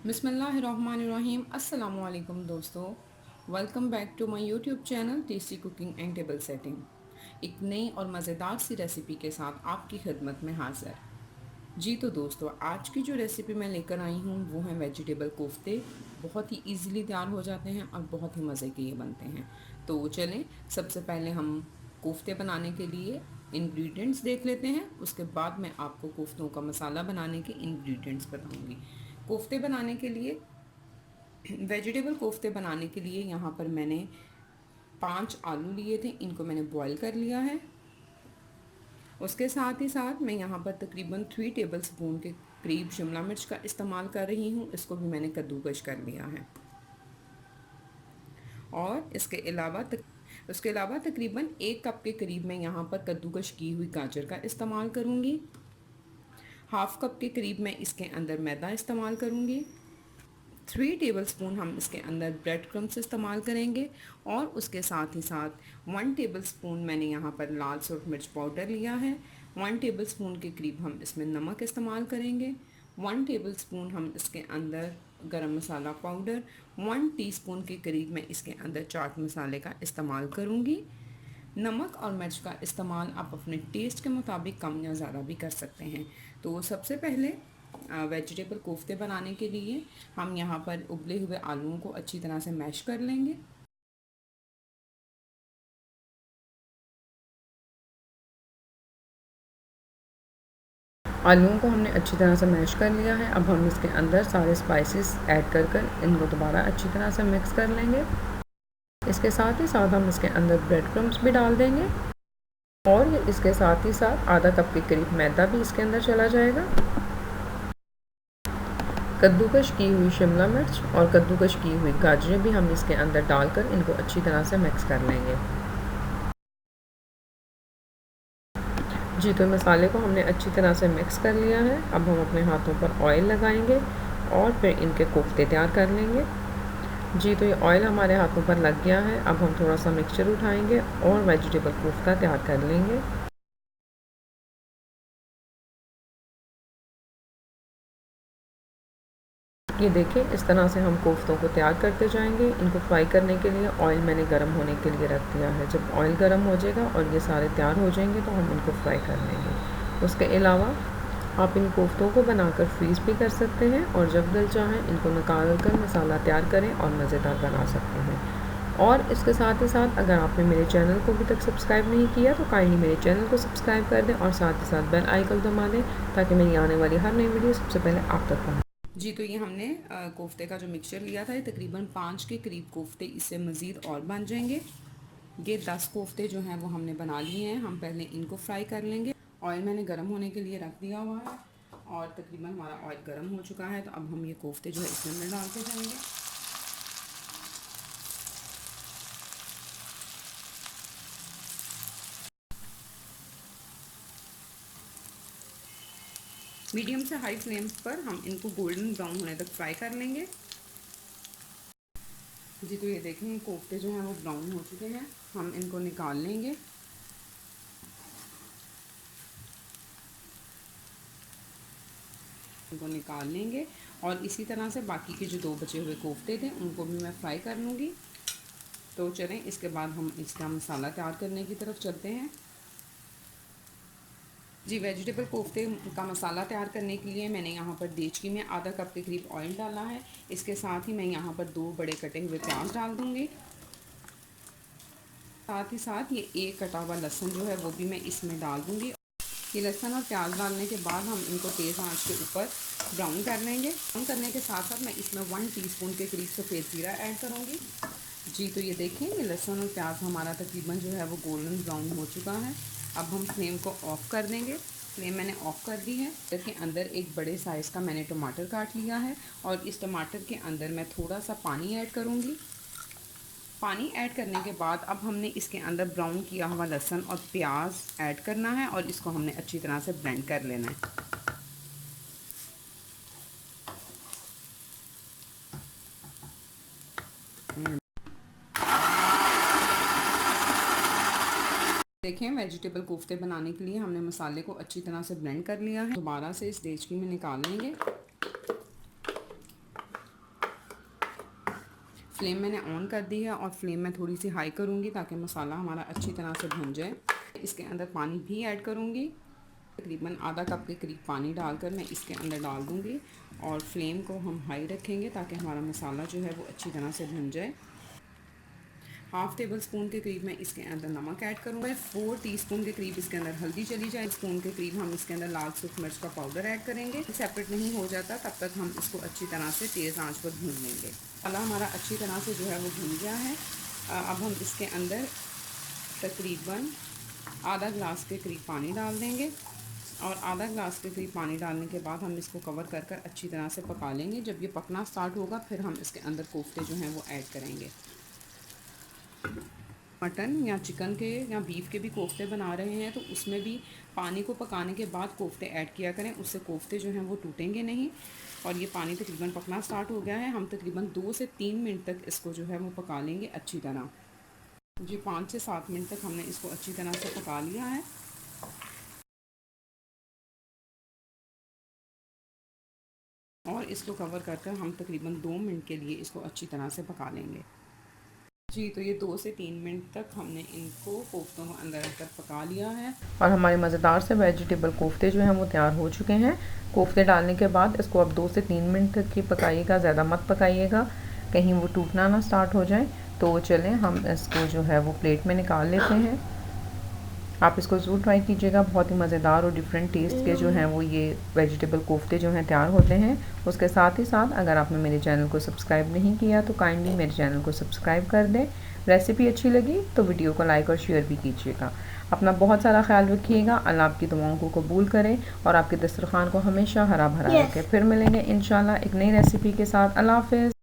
बिस्मिल्लाहिर्रहमानिर्रहीम। अस्सलामुअलैकुम दोस्तों, welcome back to my YouTube channel tasty cooking and table setting. एक नई और मज़ेदार सी रेसिपी के साथ आपकी खिदमत में हाज़िर। जी तो दोस्तों, आज की जो रेसिपी मैं लेकर आई हूँ वो है वेजिटेबल कोफ्ते। बहुत ही इजीली तैयार हो जाते हैं और बहुत ही मज़े के ये बनते हैं। तो चलें, सबसे पहले हम कोफ्ते बनाने के लिए इंग्रेडिएंट्स देख लेते हैं। उसके बाद मैं आपको कोफ्तों का मसाला बनाने के इंग्रेडिएंट्स बताऊंगी। कोफ्ते बनाने के लिए, वेजिटेबल कोफ्ते बनाने के लिए यहाँ पर मैंने 5 आलू लिए थे। इनको मैंने बॉईल कर लिया है। उसके साथ ही साथ मैं यहाँ पर तकरीबन 3 टेबल स्पून के करीब शिमला मिर्च का इस्तेमाल कर रही हूँ। इसको भी मैंने कद्दूकश कर लिया है। और उसके अलावा तकरीबन 1 कप के करीब मैं यहाँ पर कद्दूकश की हुई गाजर का इस्तेमाल करूँगी। हाफ़ कप के करीब मैं इसके अंदर मैदा इस्तेमाल करूँगी। 3 टेबलस्पून हम इसके अंदर ब्रेड क्रम्स इस्तेमाल करेंगे। और उसके साथ ही साथ 1 टेबलस्पून मैंने यहाँ पर लाल सुर्ख मिर्च पाउडर लिया है। 1 टेबलस्पून के करीब हम इसमें नमक इस्तेमाल करेंगे। 1 टेबलस्पून हम इसके अंदर गरम मसाला पाउडर, 1 टीस्पून के करीब मैं इसके अंदर चाट मसाले का इस्तेमाल करूँगी। नमक और मिर्च का इस्तेमाल आप अपने टेस्ट के मुताबिक कम या ज़्यादा भी कर सकते हैं। तो सबसे पहले वेजिटेबल कोफ्ते बनाने के लिए हम यहाँ पर उबले हुए आलूओं को अच्छी तरह से मैश कर लेंगे। आलूओं को हमने अच्छी तरह से मैश कर लिया है। अब हम इसके अंदर सारे स्पाइसेस ऐड कर इनको दोबारा अच्छी तरह से मिक्स कर लेंगे। इसके साथ ही साथ हम इसके अंदर ब्रेड क्रम्स भी डाल देंगे और इसके साथ ही साथ आधा कप के करीब मैदा भी इसके अंदर चला जाएगा। कद्दूकश की हुई शिमला मिर्च और कद्दूकश की हुई गाजरें भी हम इसके अंदर डालकर इनको अच्छी तरह से मिक्स कर लेंगे। जी तो मसाले को हमने अच्छी तरह से मिक्स कर लिया है। अब हम अपने हाथों पर ऑयल लगाएंगे और फिर इनके कोफ्ते तैयार कर लेंगे। जी तो ये ऑयल हमारे हाथों पर लग गया है। अब हम थोड़ा सा मिक्सचर उठाएंगे और वेजिटेबल कोफ्ता तैयार कर लेंगे। ये देखें, इस तरह से हम कोफ्तों को तैयार करते जाएंगे। इनको फ्राई करने के लिए ऑयल मैंने गर्म होने के लिए रख दिया है। जब ऑयल गर्म हो जाएगा और ये सारे तैयार हो जाएंगे तो हम इनको फ्राई कर लेंगे। उसके अलावा आप इन कोफ्तों को बनाकर फ्रीज़ भी कर सकते हैं और जब दिल चाहें इनको निकाल कर मसाला तैयार करें और मज़ेदार बना सकते हैं। और इसके साथ ही साथ अगर आपने मेरे चैनल को अभी तक सब्सक्राइब नहीं किया तो काइंडली मेरे चैनल को सब्सक्राइब कर दें और साथ ही साथ बेल आइकन दबा दें ताकि मेरी आने वाली हर नई वीडियो सबसे पहले आप तक पहुँचे। जी तो ये हमने कोफ्ते का जो मिक्सचर लिया था, ये तकरीबन 5 के करीब कोफ्ते, इससे मज़ीद और बन जाएंगे। ये 10 कोफ्ते जो हैं वो हमने बना लिए हैं। हम पहले इनको फ्राई कर लेंगे। ऑयल मैंने गर्म होने के लिए रख दिया हुआ है और तकरीबन हमारा ऑयल गर्म हो चुका है। तो अब हम ये कोफ्ते जो है इसके अंदर डालते जाएंगे। मीडियम से हाई फ्लेम पर हम इनको गोल्डन ब्राउन होने तक फ्राई कर लेंगे। जी तो ये देखें, कोफ्ते जो हैं वो ब्राउन हो चुके हैं। हम इनको निकाल लेंगे। इनको निकाल लेंगे और इसी तरह से बाकी के जो 2 बचे हुए कोफ्ते थे उनको भी मैं फ्राई कर लूँगी। तो चलें, इसके बाद हम इसका मसाला तैयार करने की तरफ चलते हैं। जी, वेजिटेबल कोफ्ते का मसाला तैयार करने के लिए मैंने यहाँ पर देचकी में आधा कप के करीब ऑयल डाला है। इसके साथ ही मैं यहाँ पर 2 बड़े कटे हुए प्याज डाल दूँगी। साथ ही साथ ये 1 कटा हुआ लहसुन जो है वो भी मैं इसमें डाल दूँगी। ये लहसुन और प्याज डालने के बाद हम इनको तेज़ आंच के ऊपर ब्राउन कर लेंगे। ब्राउन करने के साथ साथ मैं इसमें 1 टीस्पून के करीब सफ़ेद ज़ीरा ऐड करूँगी। जी तो ये देखें, ये लहसुन और प्याज हमारा तकरीबन जो है वो गोल्डन ब्राउन हो चुका है। अब हम फ्लेम को ऑफ़ कर देंगे। फ्लेम मैंने ऑफ़ कर दी है। इसके अंदर एक बड़े साइज़ का मैंने टमाटर काट लिया है और इस टमाटर के अंदर मैं थोड़ा सा पानी ऐड करूँगी। पानी ऐड करने के बाद अब हमने इसके अंदर ब्राउन किया हुआ लहसुन और प्याज ऐड करना है और इसको हमने अच्छी तरह से ब्लेंड कर लेना है। देखें, वेजिटेबल कोफ्ते बनाने के लिए हमने मसाले को अच्छी तरह से ब्लेंड कर लिया है। दोबारा से इस देचकी में निकाल लेंगे। फ्लेम मैंने ऑन कर दी है और फ्लेम मैं थोड़ी सी हाई करूँगी ताकि मसाला हमारा अच्छी तरह से भुन जाए। इसके अंदर पानी भी ऐड करूँगी, तकरीबन आधा कप के करीब पानी डालकर मैं इसके अंदर डाल दूँगी और फ्लेम को हम हाई रखेंगे ताकि हमारा मसाला जो है वो अच्छी तरह से भुन जाए। हाफ़ टेबल स्पून के करीब मैं इसके अंदर नमक ऐड करूँगा। 4 टीस्पून के करीब इसके अंदर हल्दी चली जाए। स्पून के करीब हम इसके अंदर लाल सूख मिर्च का पाउडर ऐड करेंगे। सेपरेट नहीं हो जाता तब तक हम इसको अच्छी तरह से तेज़ आंच पर भून लेंगे। मसाला हमारा अच्छी तरह से जो है वो भून गया है। अब हम इसके अंदर तकरीबन आधा ग्लास के करीब पानी डाल देंगे और आधा ग्लास के करीब पानी डालने के बाद हम इसको कवर कर कर अच्छी तरह से पका लेंगे। जब ये पकना स्टार्ट होगा फिर हम इसके अंदर कोफ्ते जो हैं वो ऐड करेंगे। मटन या चिकन के या बीफ के भी कोफ्ते बना रहे हैं तो उसमें भी पानी को पकाने के बाद कोफ्ते ऐड किया करें, उससे कोफ्ते जो हैं वो टूटेंगे नहीं। और ये पानी तकरीबन पकना स्टार्ट हो गया है। हम तकरीबन 2 से 3 मिनट तक इसको जो है वो पका लेंगे अच्छी तरह। जी 5 से 7 मिनट तक हमने इसको अच्छी तरह से पका लिया है। और इसको कवर कर हम तकरीबन 2 मिनट के लिए इसको अच्छी तरह से पका लेंगे। जी तो ये 2 से 3 मिनट तक हमने इनको कोफ्तों को अंदर रखकर पका लिया है और हमारे मज़ेदार से वेजिटेबल कोफ्ते जो हैं वो तैयार हो चुके हैं। कोफ्ते डालने के बाद इसको अब 2 से 3 मिनट तक ही पकाइएगा, ज़्यादा मत पकाइएगा कहीं वो टूटना ना स्टार्ट हो जाए। तो चलें हम इसको जो है वो प्लेट में निकाल लेते हैं। आप इसको ज़रूर ट्राई कीजिएगा, बहुत ही मज़ेदार और डिफरेंट टेस्ट के जो हैं वो ये वेजिटेबल कोफ्ते जो हैं तैयार होते हैं। उसके साथ ही साथ अगर आपने मेरे चैनल को सब्सक्राइब नहीं किया तो काइंडली मेरे चैनल को सब्सक्राइब कर दें। रेसिपी अच्छी लगी तो वीडियो को लाइक और शेयर भी कीजिएगा। अपना बहुत सारा ख्याल रखिएगा। अल्लाह आपकी दुआओं को कबूल करे और आपके दस्तरखान को हमेशा हरा भरा रखे। फिर मिलेंगे इंशाल्लाह एक नई रेसिपी के साथ। अल्लाह हाफ़िज़।